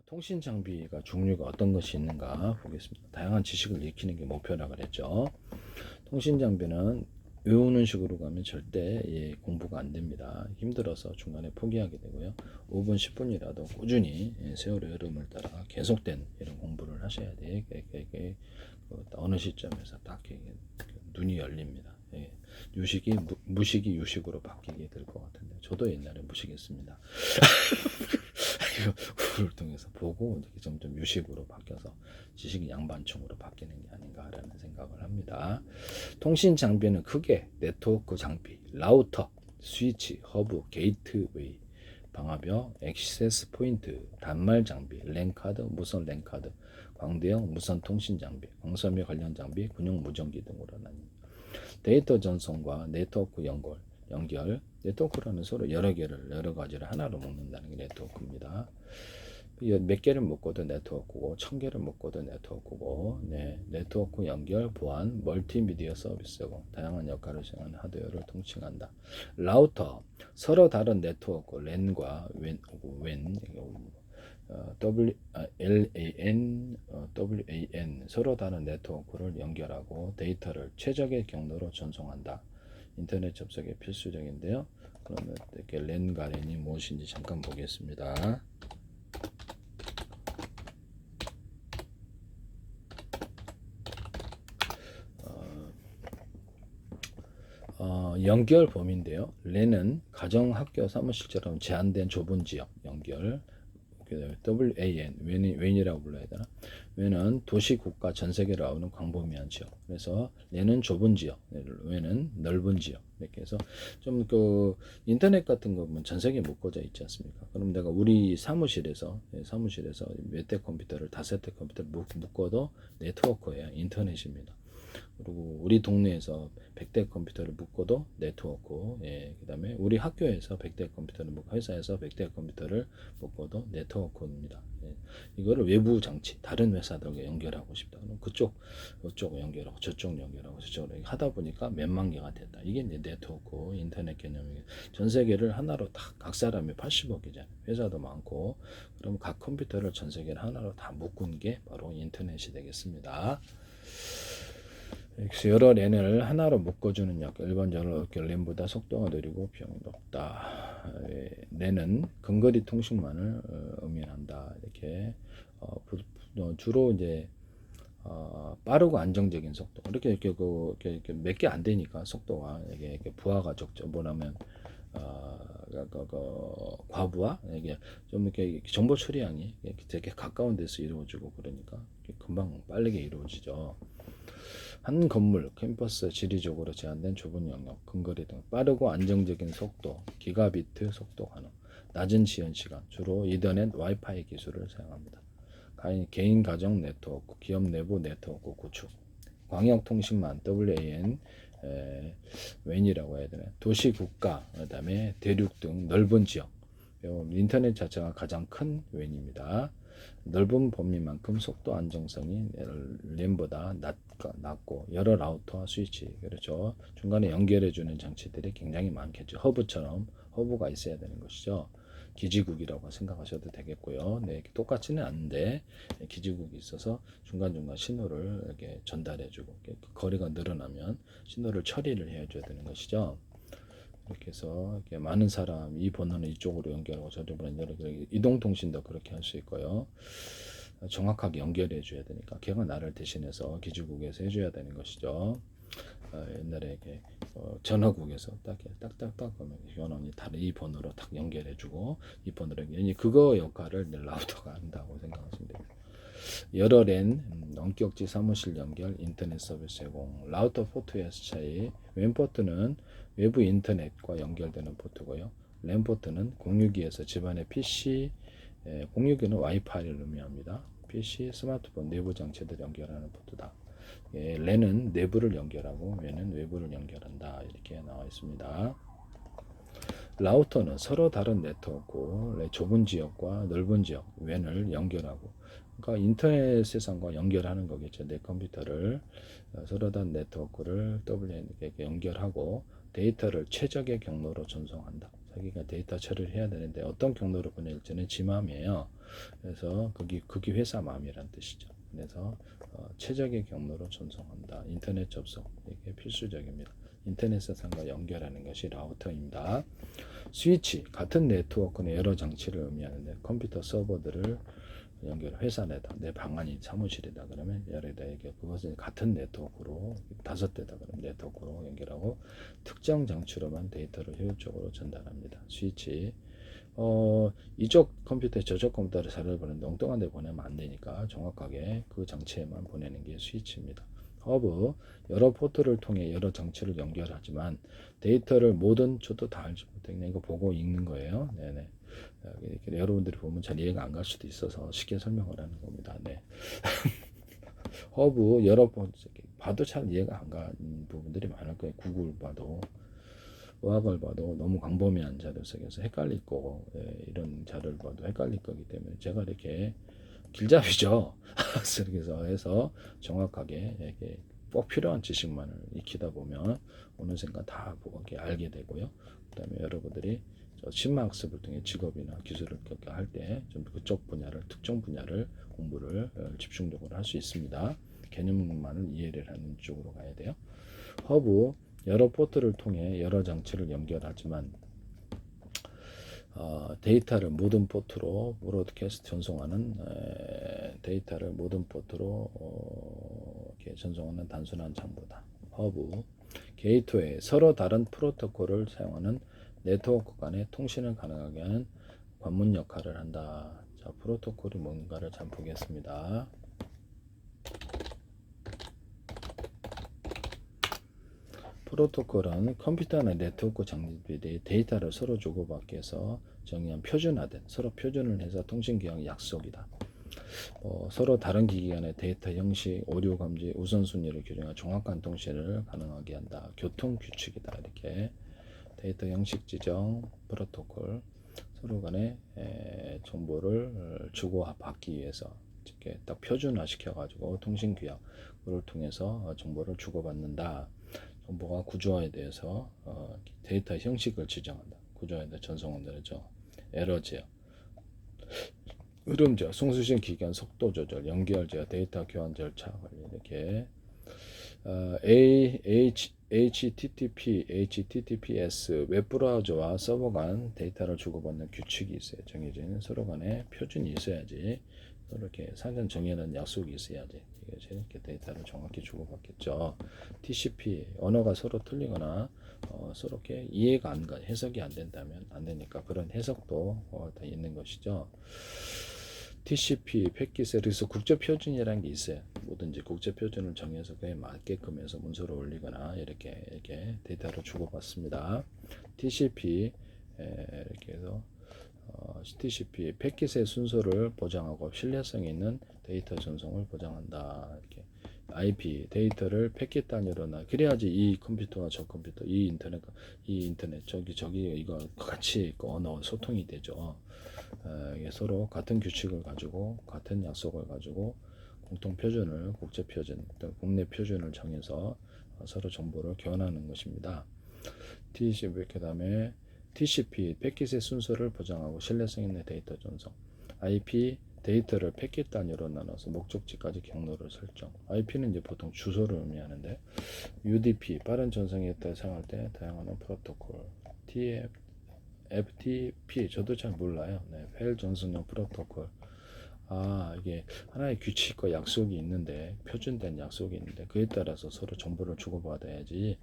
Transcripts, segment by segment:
통신 장비가 종류가 어떤 것이 있는가 보겠습니다. 다양한 지식을 익히는 게 목표라 그랬죠. 통신 장비는 외우는 식으로 가면 절대 공부가 안 됩니다. 힘들어서 중간에 포기하게 되고요. 5분, 10분이라도 꾸준히 세월의 흐름을 따라 계속된 이런 공부를 하셔야 돼요. 어느 시점에서 딱 눈이 열립니다. 유식이 무식이 유식으로 바뀌게 될 것 같은데 저도 옛날에 무식했습니다. 그걸 통해서 보고 점점 유식으로 바뀌어서 지식이 양반총으로 바뀌는 게 아닌가라는 생각을 합니다. 통신 장비는 크게 네트워크 장비, 라우터, 스위치, 허브, 게이트웨이, 방화벽, 액세스 포인트, 단말 장비, 랜카드, 무선 랜카드, 광대형 무선 통신 장비, 광섬유 관련 장비, 군용 무전기 등으로 나뉩니다. 데이터 전송과 네트워크 연결, 네트워크라는 서로 여러 가지를 하나로 묶는다는 게 네트워크입니다. 몇 개를 묶어도 네트워크고 1000개를 묶어도 네트워크고 네트워크 연결, 보안, 멀티미디어 서비스고 다양한 역할을 수행하는 하드웨어를 통칭한다. 라우터, 서로 다른 네트워크 랜과 LAN 서로 다른 네트워크를 연결하고 데이터를 최적의 경로로 전송한다. 인터넷 접속에 필수적인데요. 그러면 이렇게 랜과 랜이 무엇인지 잠깐 보겠습니다. 연결 범위인데요. 랜은 가정, 학교, 사무실처럼 제한된 좁은 지역 연결. WAN, 웬이라고 불러야 되나? 웬은 도시, 국가, 전 세계를 아우는 광범위한 지역. 그래서 랜은 좁은 지역, 웬은 넓은 지역. 이렇게 해서 좀 인터넷 같은 거 보면 전 세계에 묶어져 있지 않습니까? 그럼 내가 우리 사무실에서 몇 대 컴퓨터를 5대 컴퓨터를 묶어도 네트워크예요. 인터넷입니다. 그리고 우리 동네에서 100대 컴퓨터를 묶어도 네트워크, 그 다음에 우리 학교에서 100대 컴퓨터를 묶고 회사에서 100대 컴퓨터를 묶어도 네트워크입니다. 이거를 외부 장치, 다른 회사들과 연결하고 싶다. 그럼 그쪽 연결하고 저쪽 연결하고 저쪽으로 하다 보니까 몇만 개가 됐다. 이게 네트워크, 인터넷 개념이에요. 전 세계를 하나로 다, 각 사람이 80억이잖아요. 회사도 많고, 그럼 각 컴퓨터를 전 세계를 하나로 다 묶은 게 바로 인터넷이 되겠습니다. 여러 랜을 하나로 묶어주는 역, 일반적으로 랜보다 속도가 느리고 비용이 높다. 랜은 근거리 통신만을 의미한다. 이렇게 주로 이제 빠르고 안정적인 속도. 이렇게 몇 개 안 되니까 속도가 이게 부하가 적죠. 뭐냐면 과부하 이게 좀 이렇게 정보 처리량이 되게 가까운 데서 이루어지고 그러니까 금방 빠르게 이루어지죠. 한 건물, 캠퍼스 지리적으로 제한된 좁은 영역, 근거리 등 빠르고 안정적인 속도, 기가비트 속도 가능, 낮은 지연 시간, 주로 이더넷, 와이파이 기술을 사용합니다. 개인 가정 네트워크, 기업 내부 네트워크 구축, 광역통신망, WAN, 웬이라고 해야 되나, 도시, 국가, 그 다음에 대륙 등 넓은 지역, 인터넷 자체가 가장 큰 웬입니다. 넓은 범위만큼 속도 안정성이 램보다 낮고 여러 라우터와 스위치, 그렇죠. 중간에 연결해주는 장치들이 굉장히 많겠죠. 허브가 있어야 되는 것이죠. 기지국이라고 생각하셔도 되겠고요. 똑같지는 않은데 기지국이 있어서 중간중간 신호를 이렇게 전달해주고 거리가 늘어나면 신호를 처리를 해줘야 되는 것이죠. 이렇게 해서 이렇게 많은 사람 이 번호는 이쪽으로 연결하고 저쪽 번호는 이동통신도 그렇게 할 수 있고요. 정확하게 연결해 줘야 되니까 걔가 나를 대신해서 기지국에서 해줘야 되는 것이죠. 옛날에 이렇게 전화국에서 딱딱딱 하면 연원이 다른 이 번호로 딱 연결해주고 이 번호로 그거 역할을 라우터가 한다고 생각하시면 됩니다. 여러 랜, 원격지 사무실 연결, 인터넷 서비스 제공, 라우터 포트의 차이. 웬 포트는 외부 인터넷과 연결되는 포트고요. 랜 포트는 공유기에서 집안의 PC, 공유기는 와이파이를 의미합니다. PC, 스마트폰 내부 장치들 연결하는 포트다. 랜은 내부를 연결하고 웬은 외부를 연결한다. 이렇게 나와 있습니다. 라우터는 서로 다른 네트워크, 좁은 지역과 넓은 지역, 웬을 연결하고, 그러니까 인터넷 세상과 연결하는 거겠죠. 내 컴퓨터를 서로 다른 네트워크를 WN에게 연결하고 데이터를 최적의 경로로 전송한다. 자기가 데이터 처리를 해야 되는데 어떤 경로로 보낼지는 지 마음이에요. 그래서 그게 회사 마음이란 뜻이죠. 그래서 최적의 경로로 전송한다. 인터넷 접속 이게 필수적입니다. 인터넷상과 연결하는 것이 라우터입니다. 스위치 같은 네트워크는 여러 장치를 의미하는데 컴퓨터 서버들을 연결 회사 내 방안이 사무실이다 그러면 열에다 그것은 같은 네트워크로 5대다 그러면 네트워크로 연결하고 특정 장치로만 데이터를 효율적으로 전달합니다. 스위치 이쪽 컴퓨터에 저쪽 컴퓨터를 자료를 보내는데 엉뚱한 데 보내면 안 되니까 정확하게 그 장치에만 보내는 게 스위치입니다. 허브 여러 포트를 통해 여러 장치를 연결하지만 데이터를 모든 저도 다 알지 못해 그냥 이거 보고 읽는 거예요. 네네. 여러분들이 보면 잘 이해가 안 갈 수도 있어서 쉽게 설명을 하는 겁니다. 네. 허브 여러 번 봐도 잘 이해가 안 가는 부분들이 많을 거예요. 구글 봐도 어학을 봐도 너무 광범위한 자료 속에서 헷갈릴 거고 이런 자료를 봐도 헷갈릴 거기 때문에 제가 이렇게 길잡이죠. 그래서 해서 정확하게 이렇게 꼭 필요한 지식만을 익히다 보면 어느샌가 다 알게 되고요. 그다음에 여러분들이 심화학습을 통해 직업이나 기술을 할 때 좀 그쪽 분야를 특정 분야를 공부를 집중적으로 할 수 있습니다. 개념만을 이해를 하는 쪽으로 가야 돼요. 허브 여러 포트를 통해 여러 장치를 연결하지만 데이터를 모든 포트로 브로드캐스트 전송하는 데이터를 모든 포트로 이렇게 전송하는 단순한 장부다. 허브 게이트웨이 서로 다른 프로토콜을 사용하는 네트워크 간의 통신을 가능하게 하는 관문 역할을 한다. 자, 프로토콜이 뭔가를 잘 보겠습니다. 프로토콜은 컴퓨터나 네트워크 장비들이 데이터를 서로 주고받기 위해서 정의한 표준화된 서로 표준을 해서 통신기왕 약속이다. 서로 다른 기기 간의 데이터 형식, 오류 감지, 우선순위를 규정한 정확한 통신을 가능하게 한다. 교통 규칙이다. 이렇게 데이터 형식 지정, 프로토콜 서로 간의 정보를 주고받기 위해서 이렇게 딱 표준화 시켜가지고 통신 규약을 통해서 정보를 주고받는다. 정보가 구조화에 대해서 데이터 형식을 지정한다. 구조화에 대해 전송한다. 그러죠. 에러 제어, 흐름 제어, 송수신 기간, 속도 조절, 연결 제어, 데이터 교환 절차 이렇게 HTTP, HTTPS 웹브라우저와 서버 간 데이터를 주고받는 규칙이 있어요. 정해져 있는 서로 간에 표준이 있어야지. 이렇게 사전 정해놓은 약속이 있어야지 이렇게 데이터를 정확히 주고받겠죠. TCP 언어가 서로 틀리거나 서로 이렇게 이해가 안 가, 해석이 안 된다면 안 되니까 그런 해석도 다 있는 것이죠. TCP 패킷에 그래서 국제 표준이라는 게 있어요. 뭐든지 국제 표준을 정해서 그에 맞게끔 해서 문서를 올리거나 이렇게 데이터를 주고받습니다. TCP 이렇게 해서 TCP 패킷의 순서를 보장하고 신뢰성 있는 데이터 전송을 보장한다. 이렇게 IP 데이터를 패킷 단위로 그래야지 이 컴퓨터와 저 컴퓨터, 이 인터넷 저기 이거 같이 언어 소통이 되죠. 서로 같은 규칙을 가지고 같은 약속을 가지고 공통 표준을 국제 표준, 국내 표준을 정해서 서로 정보를 교환하는 것입니다. TCP 그다음에 TCP 패킷의 순서를 보장하고 신뢰성 있는 데이터 전송. IP 데이터를 패킷 단위로 나눠서 목적지까지 경로를 설정. IP는 이제 보통 주소를 의미하는데 UDP 빠른 전송에 따라 사용할 때 다양한 프로토콜. FTP 저도 잘 몰라요. 네, 페일 전송용 프로토콜. 이게 하나의 규칙과 약속이 있는데 표준된 약속이 있는데 그에 따라서 서로 정보를 주고받아야지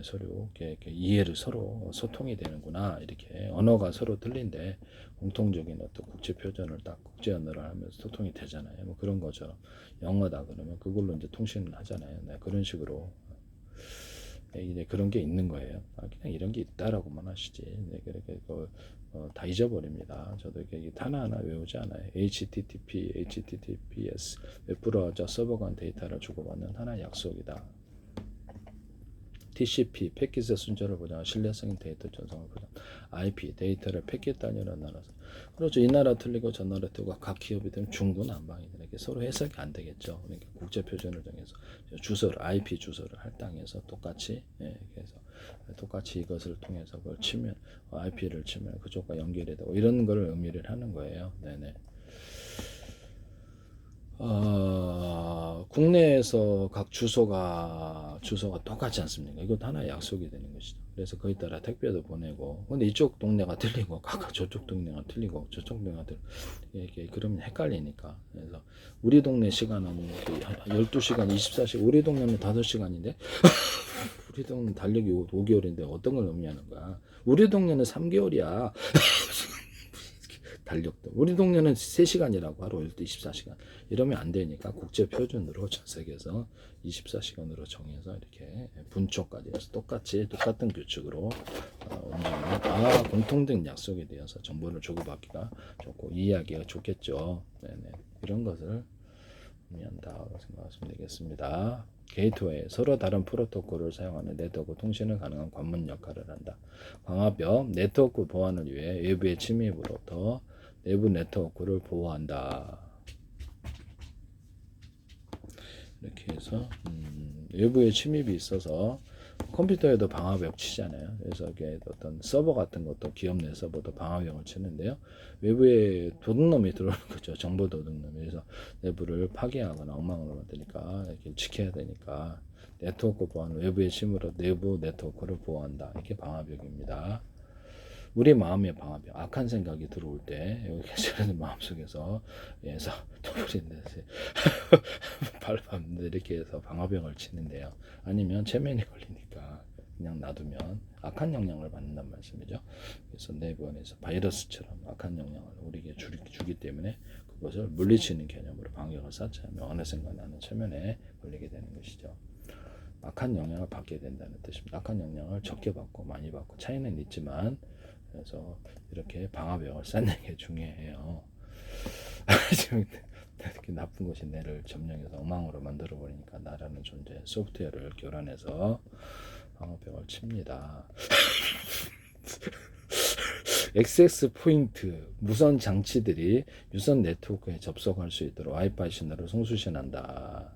서로 이렇게 이해를 서로 소통이 되는구나. 이렇게 언어가 서로 틀린데 공통적인 어떤 국제 표준을 딱 국제 언어를 하면서 소통이 되잖아요. 뭐 그런 거죠. 영어다 그러면 그걸로 이제 통신을 하잖아요. 네, 그런 식으로 이제 그런 게 있는 거예요. 그냥 이런 게 있다라고만 하시지. 네, 그렇게 다 잊어버립니다. 저도 이렇게 하나하나 외우지 않아요. HTTP, HTTPS 웹브라우저 서버 간 데이터를 주고받는 하나의 약속이다. TCP 패킷의 순서를 보장, 신뢰성 데이터 전송을 보장. IP 데이터를 패킷 단위로 나눠서 그렇죠. 이 나라 틀리고 저 나라 틀리고 각 기업이 되면 중구난방이다. 이렇게 서로 해석이 안 되겠죠. 그러니까 국제 표준을 정해서 주소를 IP 주소를 할당해서 똑같이 그래서 똑같이 이것을 통해서 그걸 치면 IP를 치면 그쪽과 연결이 되고 이런 걸 의미를 하는 거예요. 네네. 국내에서 각 주소가 똑같지 않습니까? 이것도 하나의 약속이 되는 것이죠. 그래서 거기에 따라 택배도 보내고, 근데 이쪽 동네가 틀리고, 각각 저쪽 동네가 틀리고, 저쪽 동네가 틀리고, 이렇게 그러면 헷갈리니까. 그래서 우리 동네 시간은 12시간, 24시간, 우리 동네는 5시간인데, 우리 동네 달력이 5개월인데 어떤 걸 의미하는 거야? 우리 동네는 3개월이야. 달력도. 우리 동네는 3시간이라고 하루 24시간. 이러면 안 되니까 국제 표준으로 전 세계에서 24시간으로 정해서 이렇게 분초까지 해서 똑같은 규칙으로 움직이는 공통된 약속에 대해서 정보를 주고받기가 좋고 이해하기가 좋겠죠. 네네. 이런 것을 의미한다고 생각하시면 되겠습니다. 게이트웨이, 서로 다른 프로토콜을 사용하는 네트워크 통신을 가능한 관문 역할을 한다. 광화벽, 네트워크 보안을 위해 외부의 침입으로부터 내부 네트워크를 보호한다. 이렇게 해서 외부의 침입이 있어서 컴퓨터에도 방화벽 치잖아요. 그래서 이게 어떤 서버 같은 것도 기업 내 서버도 방화벽을 치는데요. 외부에 도둑놈이 들어오는 거죠. 정보 도둑놈이. 그래서 내부를 파괴하거나 엉망으로 만드니까 이렇게 지켜야 되니까 네트워크 보안, 외부의 침입으로 내부 네트워크를 보호한다. 이게 방화벽입니다. 우리 마음의 방화벽, 악한 생각이 들어올 때 여기 계시는 마음속에서 예서 터부린듯이 발밤 이렇게 해서 방화벽을 치는데요. 아니면 체면이 걸리니까 그냥 놔두면 악한 영향을 받는단 말씀이죠. 그래서 내부원에서 바이러스처럼 악한 영향을 우리에게 주기 때문에 그것을 물리치는 개념으로 방역을 쌓지 않으면 어느 순간 나는 체면에 걸리게 되는 것이죠. 악한 영향을 받게 된다는 뜻입니다. 악한 영향을 적게 받고 많이 받고 차이는 있지만 그래서 이렇게 방화벽을 쌓는 게 중요해요. 지금 이렇게 나쁜 것이 뇌를 점령해서 엉망으로 만들어 버리니까 나라는 존재 소프트웨어를 교란해서 방화벽을 칩니다. 액세스 포인트 무선 장치들이 유선 네트워크에 접속할 수 있도록 와이파이 신호를 송수신한다.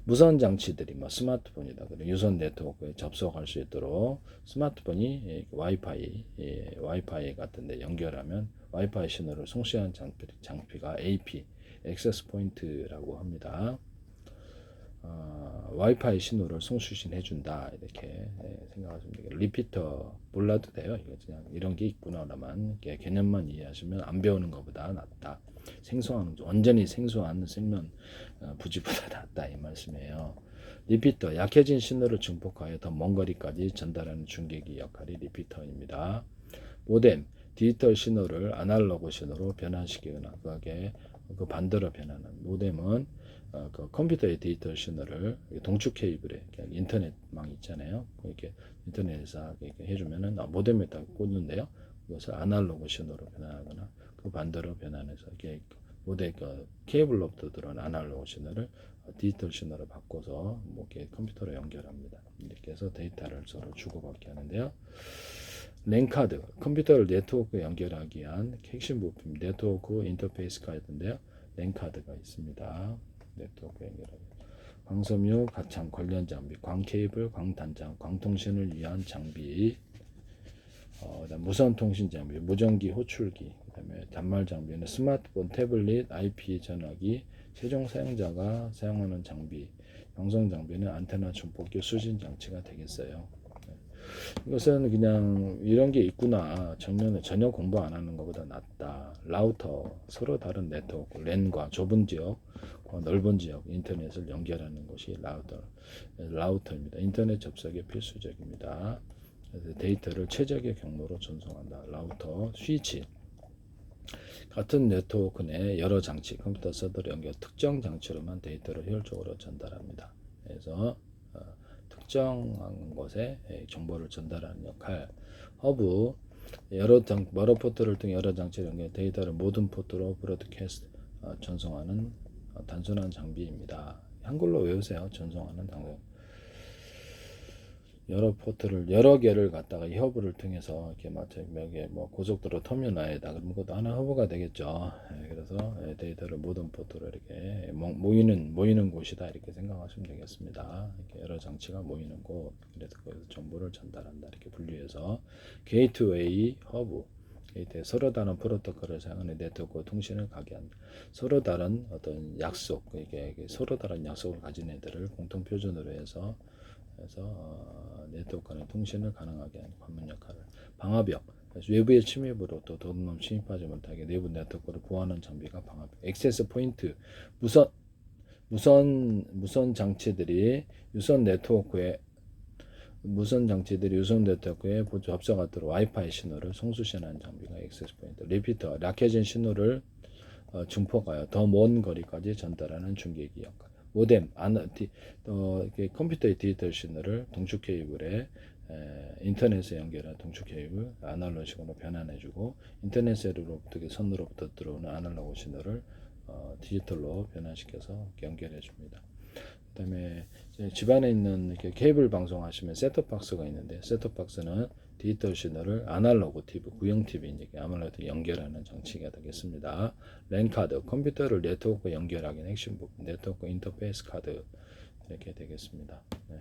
무선 장치들이 뭐 스마트폰이다 그래 유선 네트워크에 접속할 수 있도록 스마트폰이 와이파이 같은데 연결하면 와이파이 신호를 송수하는 장비가 AP 액세스 포인트라고 합니다. 와이파이 신호를 송수신해 준다 이렇게 생각하시면 되겠습니다. 리피터 몰라도 돼요. 이거 그냥 이런 게 있구나라만 개념만 이해하시면 안 배우는 것보다 낫다. 생소한 완전히 생소한 생명 부지보다 낫다 이 말씀이에요. 리피터 약해진 신호를 증폭하여 더 먼 거리까지 전달하는 중계기 역할이 리피터입니다. 모뎀 디지털 신호를 아날로그 신호로 변환시키거나 그 반대로 변하는 모뎀은 그 컴퓨터의 디지털 신호를 동축 케이블에 인터넷망 있잖아요. 이렇게 인터넷에서 이렇게 해주면은 모뎀에다 꽂는데요. 그것을 아날로그 신호로 변환하거나 그 반대로 변환해서 이렇게 모뎀 그 케이블로부터 들어온 아날로그 신호를 디지털 신호로 바꿔서 뭐 이렇게 컴퓨터로 연결합니다. 이렇게 해서 데이터를 서로 주고받게 하는데요. 랜카드 컴퓨터를 네트워크에 연결하기 위한 핵심 부품 네트워크 인터페이스 카드인데요. 랜카드가 있습니다. 네트워크 연결하기 광섬유 가창 관련 장비 광케이블 광단장 광통신을 위한 장비 무선 통신 장비 무전기 호출기 그다음에 단말 장비는 스마트폰 태블릿 IP 전화기 최종 사용자가 사용하는 장비 방송 장비는 안테나 중폭기 수신 장치가 되겠어요. 이것은 그냥 이런 게 있구나 전혀 공부 안 하는 것보다 낫다. 라우터 서로 다른 네트워크 랜과 좁은 지역 넓은 지역 인터넷을 연결하는 것이 라우터입니다. 인터넷 접속에 필수적입니다. 그래서 데이터를 최적의 경로로 전송한다. 라우터 스위치 같은 네트워크 내 여러 장치 컴퓨터 서버를 연결 특정 장치로만 데이터를 효율적으로 전달합니다. 그래서 특정한 곳에 정보를 전달하는 역할 허브 여러 포트를 통해 여러 장치를 연결 데이터를 모든 포트로 브로드캐스트 전송하는 단순한 장비입니다. 한글로 외우세요. 전송하는 장비 여러 개를 갖다가 허브를 통해서 이렇게 여기에 뭐 고속도로 터미널에다 그런 것도 하나 허브가 되겠죠. 그래서 그래서 데이터를 모든 포트로 이렇게 모이는 곳이다 이렇게 생각하시면 되겠습니다. 이렇게 여러 장치가 모이는 곳, 그래서 거기서 정보를 전달한다 이렇게 분류해서 게이트웨이, 허브, 게이트에 서로 다른 프로토콜을 사용하는 네트워크 통신을 가게 한다. 서로 다른 어떤 약속, 이게 서로 다른 약속을 가진 애들을 공통 표준으로 해서 네트워크 간의 통신을 가능하게 하는 관문 역할을. 방화벽, 외부의 침입으로 또 도둑놈 침입하지 못하게 내부 네트워크를 보호하는 장비가 방화벽. 액세스 포인트, 무선 장치들이 유선 네트워크에 접속하도록 와이파이 신호를 송수신하는 장비가 액세스 포인트. 리피터, 약해진 신호를 증폭하여 더 먼 거리까지 전달하는 중계기 역할. 모뎀, 컴퓨터의 디지털 신호를 동축 케이블에 인터넷에 연결한 동축 케이블 아날로그식으로 변환해주고 인터넷으로부터 선으로부터 들어오는 아날로그 신호를 디지털로 변환시켜서 연결해줍니다. 그다음에 집안에 있는 이렇게 케이블 방송하시면 셋톱박스가 있는데 셋톱박스는 디지털 신호를 아날로그 TV, 구형 TV 이제 아무래도 연결하는 장치가 되겠습니다. 랜 카드, 컴퓨터를 네트워크 연결하기는 핵심 부분, 네트워크 인터페이스 카드 이렇게 되겠습니다. 네.